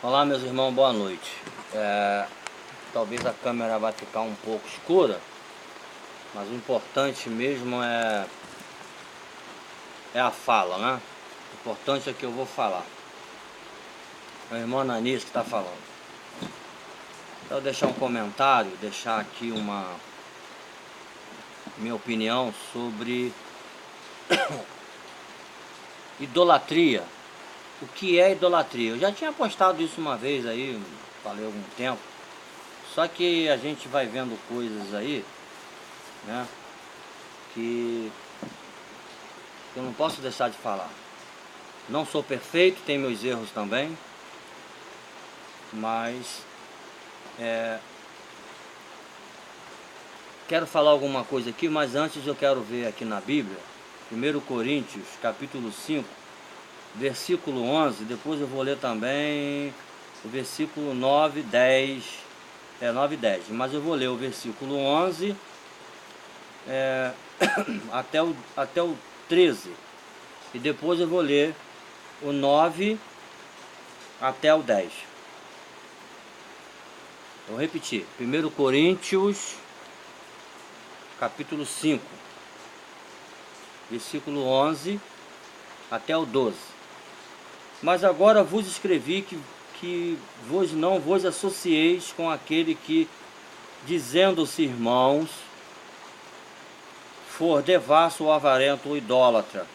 Olá, meus irmãos, boa noite. Talvez a câmera vai ficar um pouco escura, mas o importante mesmo é a fala, né? O importante é que eu vou falar. É o irmão Ananis que está falando. Então, deixar um comentário, deixar aqui minha opinião sobre idolatria. O que é idolatria? Eu já tinha postado isso uma vez aí, falei há algum tempo. Só que a gente vai vendo coisas aí, né, que eu não posso deixar de falar. Não sou perfeito, tenho meus erros também, mas quero falar alguma coisa aqui, mas antes eu quero ver aqui na Bíblia, 1 Coríntios, capítulo 5, versículo 11, depois eu vou ler também o versículo 9, 10, 9 e 10, mas eu vou ler o versículo 11 até o 13, e depois eu vou ler o 9 até o 10. Vou repetir, 1 Coríntios, capítulo 5, versículo 11 até o 12. Mas agora vos escrevi que vos não vos associeis com aquele que, dizendo-se irmãos, for devasso ou avarento ou idólatra,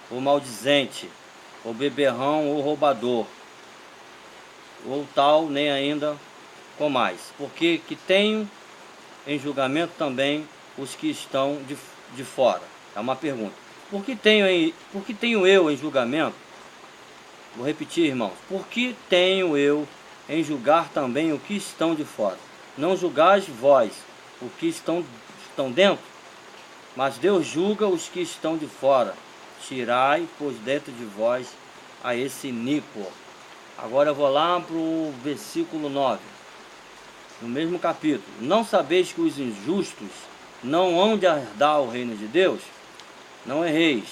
ou maldizente, ou beberrão ou roubador, ou tal, nem ainda comais, porque que tenho em julgamento também os que estão de fora. É uma pergunta. Por que tenho eu em julgamento? Vou repetir, irmãos. Por que tenho eu em julgar também o que estão de fora? Não julgais vós o que estão dentro, mas Deus julga os que estão de fora. Tirai, pois, dentro de vós a esse iníquo. Agora eu vou lá para o versículo 9. No mesmo capítulo. Não sabeis que os injustos não hão de herdar o reino de Deus? Não erreis.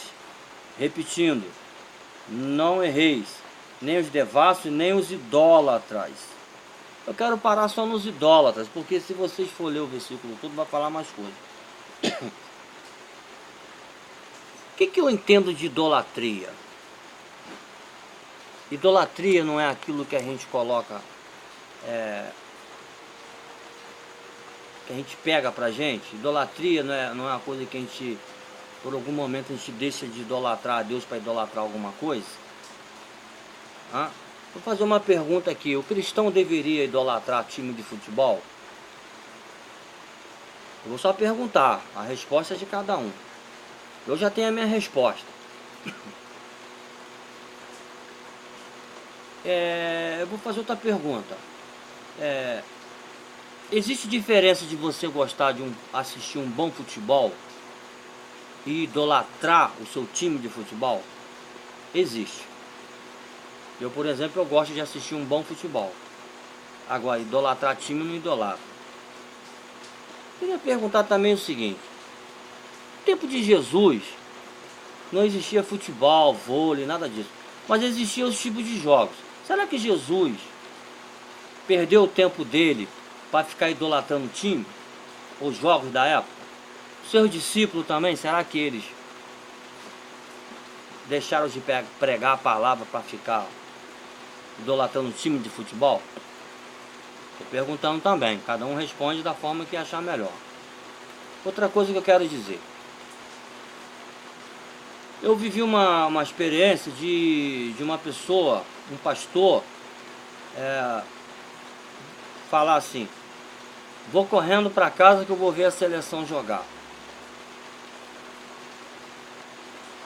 Repetindo, não erreis, nem os devassos, nem os idólatras. Eu quero parar só nos idólatras, porque se vocês for ler o versículo todo, vai falar mais coisa. O que eu entendo de idolatria? Idolatria não é aquilo que a gente coloca, que a gente pega pra gente. Idolatria não é uma coisa que a gente, por algum momento, a gente deixa de idolatrar a Deus para idolatrar alguma coisa. Vou fazer uma pergunta aqui. O cristão deveria idolatrar time de futebol? Eu vou só perguntar. A resposta é de cada um. Eu já tenho a minha resposta. Eu vou fazer outra pergunta. Existe diferença de você gostar de assistir um bom futebol e idolatrar o seu time de futebol? Existe. Eu, por exemplo, eu gosto de assistir um bom futebol. Agora, idolatrar time não idolatro. Queria perguntar também o seguinte. No tempo de Jesus, não existia futebol, vôlei, nada disso. Mas existiam os tipos de jogos. Será que Jesus perdeu o tempo dele para ficar idolatrando o time? Os jogos da época? Seus discípulos também, será que eles deixaram de pregar a palavra para ficar idolatrando o time de futebol? Estou perguntando também, cada um responde da forma que achar melhor. Outra coisa que eu quero dizer. Eu vivi uma experiência de uma pessoa, um pastor, falar assim: vou correndo para casa que eu vou ver a seleção jogar.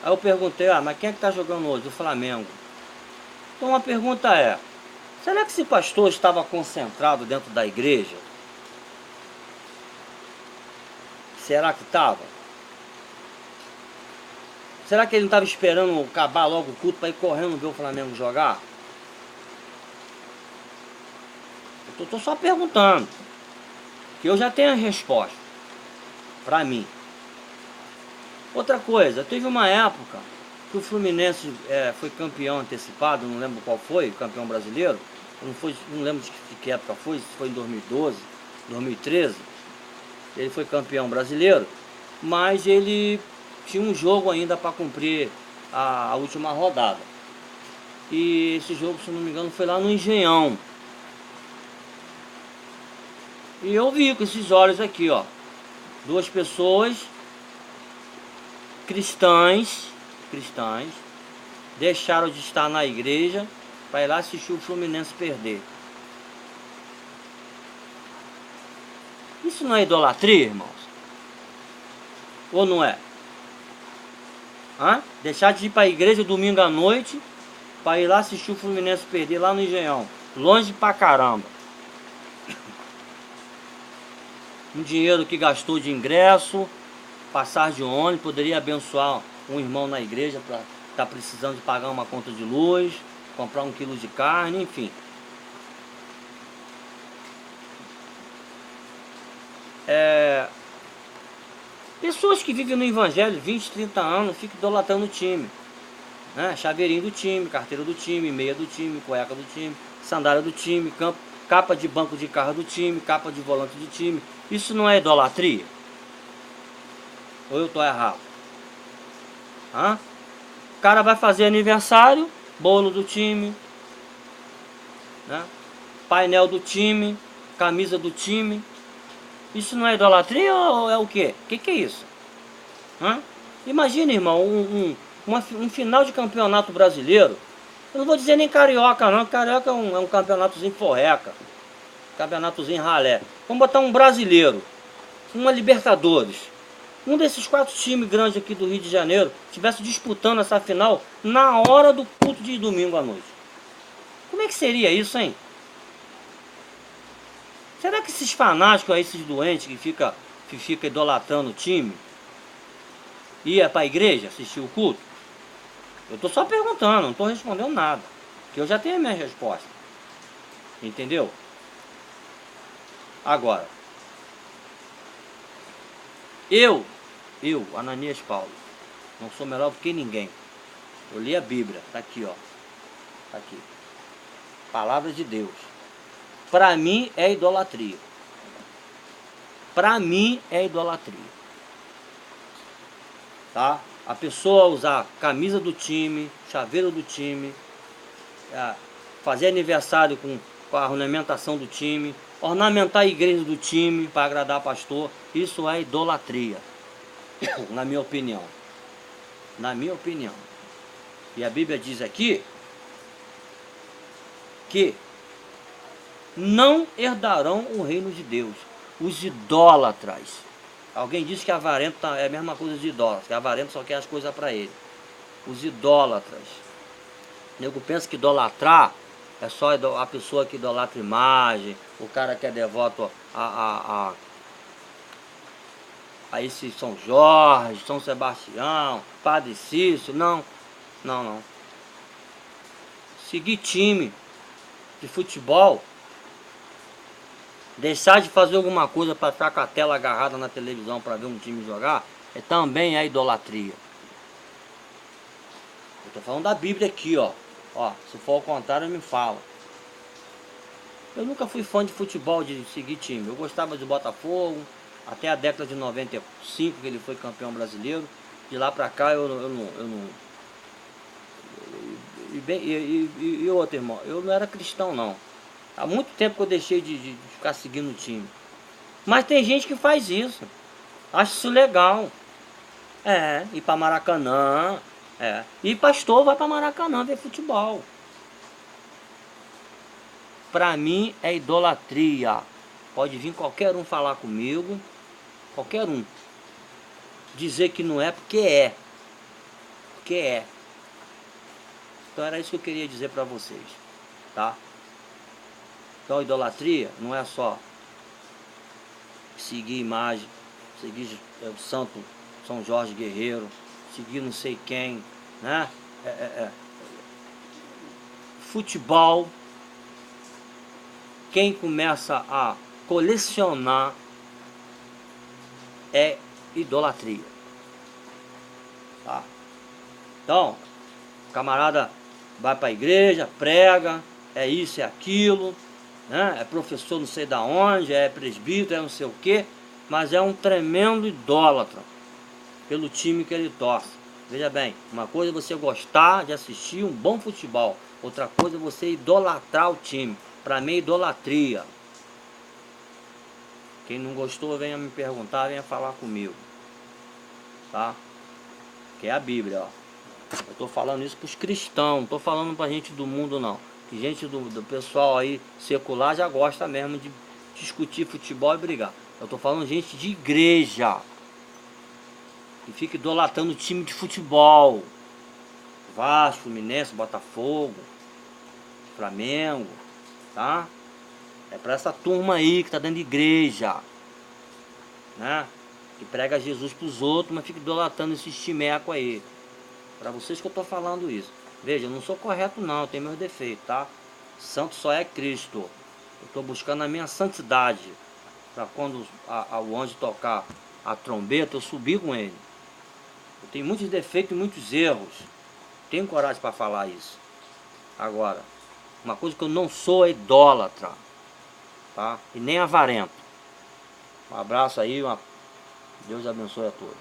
Aí eu perguntei, mas quem é que está jogando hoje? O Flamengo. Então a pergunta é, será que esse pastor estava concentrado dentro da igreja? Será que estava? Será que ele não estava esperando acabar logo o culto para ir correndo ver o Flamengo jogar? Eu estou só perguntando, que eu já tenho a resposta para mim. Outra coisa, teve uma época que o Fluminense foi campeão antecipado, não lembro qual foi, campeão brasileiro, não lembro de que época foi, se foi em 2012, 2013, ele foi campeão brasileiro, mas ele tinha um jogo ainda para cumprir a última rodada. E esse jogo, se não me engano, foi lá no Engenhão. E eu vi com esses olhos aqui, ó, duas pessoas cristãs deixaram de estar na igreja para ir lá assistir o Fluminense perder. Isso não é idolatria, irmãos? Ou não é? Hã? Deixar de ir para a igreja domingo à noite para ir lá assistir o Fluminense perder lá no Engenhão. Longe pra caramba. Um dinheiro que gastou de ingresso, passar de ônibus, poderia abençoar um irmão na igreja para estar precisando de pagar uma conta de luz, comprar 1 quilo de carne, enfim. Pessoas que vivem no evangelho 20, 30 anos, ficam idolatrando o time, né? Chaveirinho do time, carteira do time, meia do time, cueca do time, sandália do time, capa de banco de carro do time, capa de volante do time. Isso não é idolatria? Ou eu estou errado? Hã? O cara vai fazer aniversário, bolo do time, né? Painel do time, camisa do time. Isso não é idolatria ou é o quê? O que é isso? Hã? Imagina, irmão, um final de campeonato brasileiro. Eu não vou dizer nem carioca não, carioca é um campeonatozinho forreca, campeonatozinho ralé. Vamos botar um brasileiro, uma Libertadores. Um desses 4 times grandes aqui do Rio de Janeiro estivesse disputando essa final na hora do culto de domingo à noite. Como é que seria isso, hein? Será que esses fanáticos aí, esses doentes que fica idolatrando o time, ia para a igreja assistir o culto? Eu estou só perguntando, não estou respondendo nada, que eu já tenho a minha resposta. Entendeu? Agora, eu, Ananias Paulo, não sou melhor do que ninguém. Eu li a Bíblia, tá aqui, ó. Tá aqui. Palavra de Deus. Para mim é idolatria. Para mim é idolatria. Tá? A pessoa usar camisa do time, chaveiro do time, fazer aniversário com a ornamentação do time, ornamentar a igreja do time para agradar pastor, isso é idolatria. Na minha opinião. Na minha opinião. E a Bíblia diz aqui que não herdarão o reino de Deus os idólatras. Alguém disse que avarento é a mesma coisa de idólatra, que avarento só quer as coisas para ele. Os idólatras. O nego pensa que idolatrar é só a pessoa que idolatra imagem, o cara que é devoto a esse São Jorge, São Sebastião, Padre Cícero. Não. Seguir time de futebol, deixar de fazer alguma coisa para estar com a tela agarrada na televisão para ver um time jogar, também é idolatria. Eu estou falando da Bíblia aqui, ó. Se for ao contrário, me fala. Eu nunca fui fã de futebol, de seguir time. Eu gostava de Botafogo, até a década de 95, que ele foi campeão brasileiro. De lá pra cá eu não. E outro, irmão, eu não era cristão não. Há muito tempo que eu deixei de ficar seguindo o time. Mas tem gente que faz isso. Acho isso legal. Ir pra Maracanã. E pastor vai pra Maracanã ver futebol. Pra mim é idolatria. Pode vir qualquer um falar comigo. Qualquer um. Dizer que não é porque é. Porque é. Então era isso que eu queria dizer pra vocês. Tá? Então, idolatria não é só seguir imagem, seguir o santo São Jorge Guerreiro, seguir não sei quem, né? Futebol, quem começa a colecionar é idolatria. Tá? Então, o camarada vai para a igreja, prega, é isso, é aquilo, né? É professor não sei da onde, é presbítero, é não sei o quê, mas é um tremendo idólatra pelo time que ele torce. Veja bem, uma coisa é você gostar de assistir um bom futebol, outra coisa é você idolatrar o time. Para mim é idolatria. Quem não gostou, venha me perguntar, venha falar comigo, tá? Que é a Bíblia, ó. Eu tô falando isso pros cristãos, não tô falando pra gente do mundo não. Que gente do pessoal aí secular já gosta mesmo de discutir futebol e brigar. Eu tô falando gente de igreja, que fica idolatrando time de futebol. Vasco, Fluminense, Botafogo, Flamengo, tá? É pra essa turma aí que tá dentro de igreja, né? Que prega Jesus pros outros, mas fica idolatrando esses timecos aí. Pra vocês que eu tô falando isso. Veja, eu não sou correto não, eu tenho meus defeitos, tá? Santo só é Cristo. Eu tô buscando a minha santidade. Pra quando o anjo tocar a trombeta, eu subir com ele. Eu tenho muitos defeitos e muitos erros. Tenho coragem para falar isso. Agora, uma coisa que eu não sou é idólatra, tá? E nem avarento. Um abraço aí, Deus abençoe a todos.